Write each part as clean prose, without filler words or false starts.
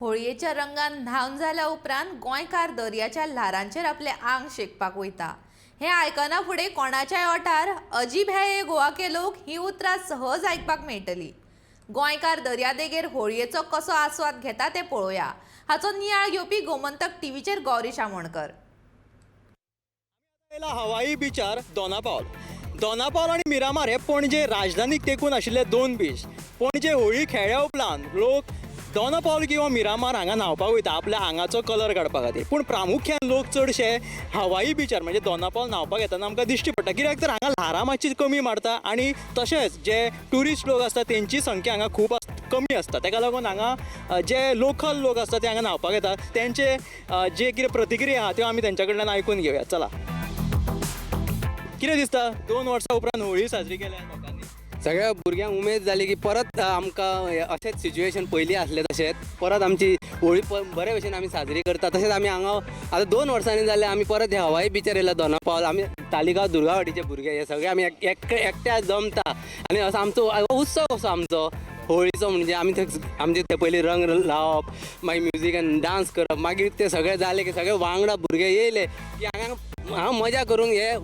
होळयेच्या रंगान न्हावन जाल्या उपरांत गोंयकार दर्याच्या ल्हारांचेर आपले आंग शेकपाक वयता। हे आयकना फुडें कोणाच्याय ओंठार अजीब है ये गोवा के लोक ही उतरां सहज आयकपाक मेळटली। गोंयकार दर्यादेगेर होळयेचो कसो आस्वाद घेता ते पळोवया। हाचो नियाळ घेवपी गोमंतक टीव्हीचेर गौरीश आमोणकर। हवाई बीचार दोनापावल आणि मिरामार हे पणजे राजधानीक तेकून आशिल्ले दोन बीच। पणजे होळी खेळ्ळ्या उपरांत लोक दोनापावल किंवा मिरामार हांगा न्हावपाक वयता आपल्या आंगाचो कलर काडपा खातीर। पूण प्रामुख्यान लोक चडशे हवाई बीचार म्हणजे दोनापावल न्हावपाक येतना आमकां दिश्टी पडटा, कित्याक तर हांगा ल्हारां मातशी कमी मारता आणि तशेंच जे ट्युरिस्ट लोक आसता तेंची संख्या हांगा खूब कमी आसता। ताका लागून हांगा जे लोकल लोक आसता ते हांगा न्हावपाक येतात, तेंचे जे कितें प्रतिक्रिया आहा त्यो आमी तेंच्या कडल्यान आयकून घेवया। चला, कितें दिसता 2 वर्सां उपरांत होळी साजरी केल्या लोकांनी? सगळ्या भुरग्यांक उमेद जाली की परत आमकां अशेंच सिच्युएशन पयलीं आसलें तशेंच परत आमची होळी बरे भशेन आमी साजरी करता। तशेंच आमी हांगा आतां 2 वर्सांनी जाले आमी परत हे हवाई बीचार येयला दोनापावल। आमी तालिगांव दुर्गावाडीचे भुरगे हे सगळे आमी एकट्या जमता आनी असो आमचो उत्सव कसो आमचो होळीचो। म्हणजे आमी आमचे ते पयलीं रंग लावप, मागीर म्युजीक आनी डान्स करप, मागीर ते सगळे जाले की सगळे वांगडा भुरगे येयले की हांगा मजा करूंक हे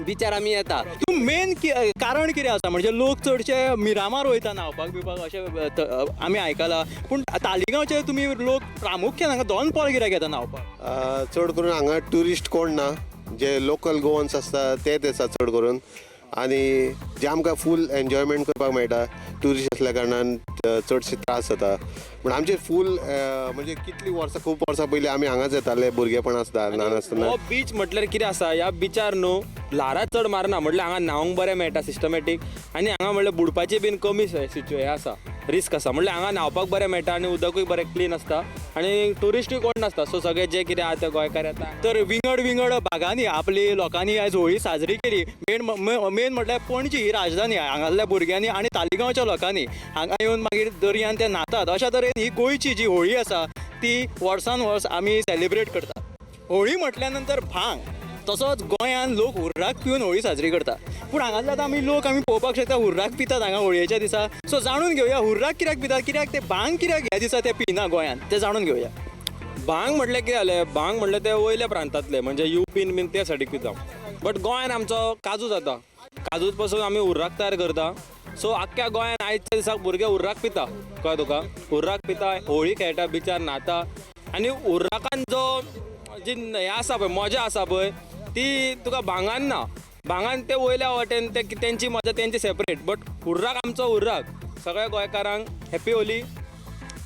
बीचार आमी येता। तूं मेन कारण कितें आसा म्हणजे लोक चडशे मिरामार वयता न्हावपाक बिवपाक अशें आमी आयकलां, पूण तालिगांवचे तुमी लोक प्रामुख्यान हांगा दोनपावल कित्याक येता न्हावपाक? चड करून हांगा ट्युरिस्ट कोण ना, जे लोकल गोवन्स आसता तेच आसा चड करून, आनी जे आमकां फूल एन्जॉयमेंट करपाक मेळटा। ट्युरिस्ट आसल्या कारणान चडशे त्रास जाता, पूण आमचे फूल म्हणजे कितली वर्सां खूब वर्सां पयलीं आमी हांगाच येताले भुरगेपण आसता ल्हान आसतना। हो बीच म्हटल्यार कितें आसा, ह्या बीचार न्हू ल्हारां चड मारना, म्हटल्यार हांगा न्हावंक बरें मेळटा सिस्टमॅटीक, आनी हांगा म्हटल्यार बुडपाची बीन कमी हे आसा, रिस्क आसा। म्हटल्यार हांगा न्हावपाक बरें मेळटा आनी उदकूय बरें क्लीन आसता आनी ट्युरिस्टूय कोण नासता, सो सगळे जे कितें आहा ते गोंयकार येता। तर विंगड भागांनी आपली लोकांनी आयज होळी साजरी केली। मेन म्हटल्यार पणजी ही राजधानी हांगाल्या भुरग्यांनी आणि तालिगांवच्या लोकांनी हांगा येवन मागीर दर्यान ते न्हातात। अशा तरेन ही गोंयची जी होळी आसा ती वर्सान वर्स आमी सेलिब्रेट करता। होळी म्हटल्या नंतर भांग, तसोच गोंयान लोक हुर्राक पिवन होळी साजरी करता, पूण हांगासले आतां आमी पळोवपाक शकता हुर्राक पितात हांगा होळयेच्या दिसा। सो जाणून घेवया हुर्राक कित्याक पितात, कित्याक ते भांग कित्याक ह्या दिसा ते पिना गोंयान, ते जाणून घेवया। भांग म्हटल्यार कितें जालें, भांग म्हटल्यार ते वयल्या प्रांतांतले म्हणजे यूपीन बीन ते सायडीक पिता, बट गोंयान आमचो काजू जाता, काजूच पासून आमी हुर्राक तयार करता। सो आख्ख्या गोंयान आयच्या दिसाक भुरगे हुर्राक पिता, कळ्ळें तुका? हुर्राक पिता, होळी खेळटा, बिचार न्हाता, आनी हुर्राकान जो जी हें आसा पळय मजा आसा पळय ती तुका भांगान ना। भांगान ते वयल्या वाटेन ते तेंची मजा तेंची सेपरेट, बट हुर्राक आमचो हुर्राक सगळ्या गोंयकारांक हॅपी होली,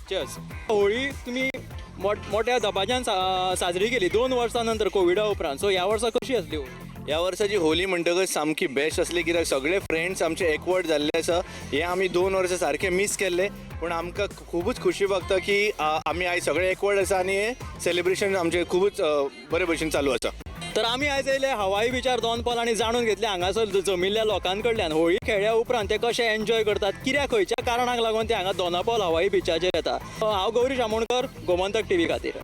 चर्स। होळी तुमी मोठ्या दबाज्यान साजरी केली 2 वर्सां नंतर कोविडा उपरांत। सो ह्या वर्सा कशी आसली होळी? ह्या वर्साची होली म्हणटकच सामकी बेस्ट असली, कित्याक सगळे फ्रेंड्स आमचे एकवट जाल्ले आसा। हे आमी 2 वर्सां सारखे मिस केल्ले, पूण आमकां खूबच खुशी भोगता की आमी आयज सगळे एकवट आसा आनी हे सेलिब्रेशन आमचे खूबच बरे भशेन चालू आसा। तर आमी आयज येयले हवाई बीचार दोनपावल आनी जाणून घेतले हांगासर जमिल्ल्या लोकां कडल्यान होळी खेळ्ळ्या उपरांत ते कशे एन्जॉय करतात, कित्याक खंयच्या कारणाक लागून ते हांगा दोनापावल हवाई बीचाचेर येता। हांव गौरीश आमोणकर, गोमंतक टीव्ही खातीर।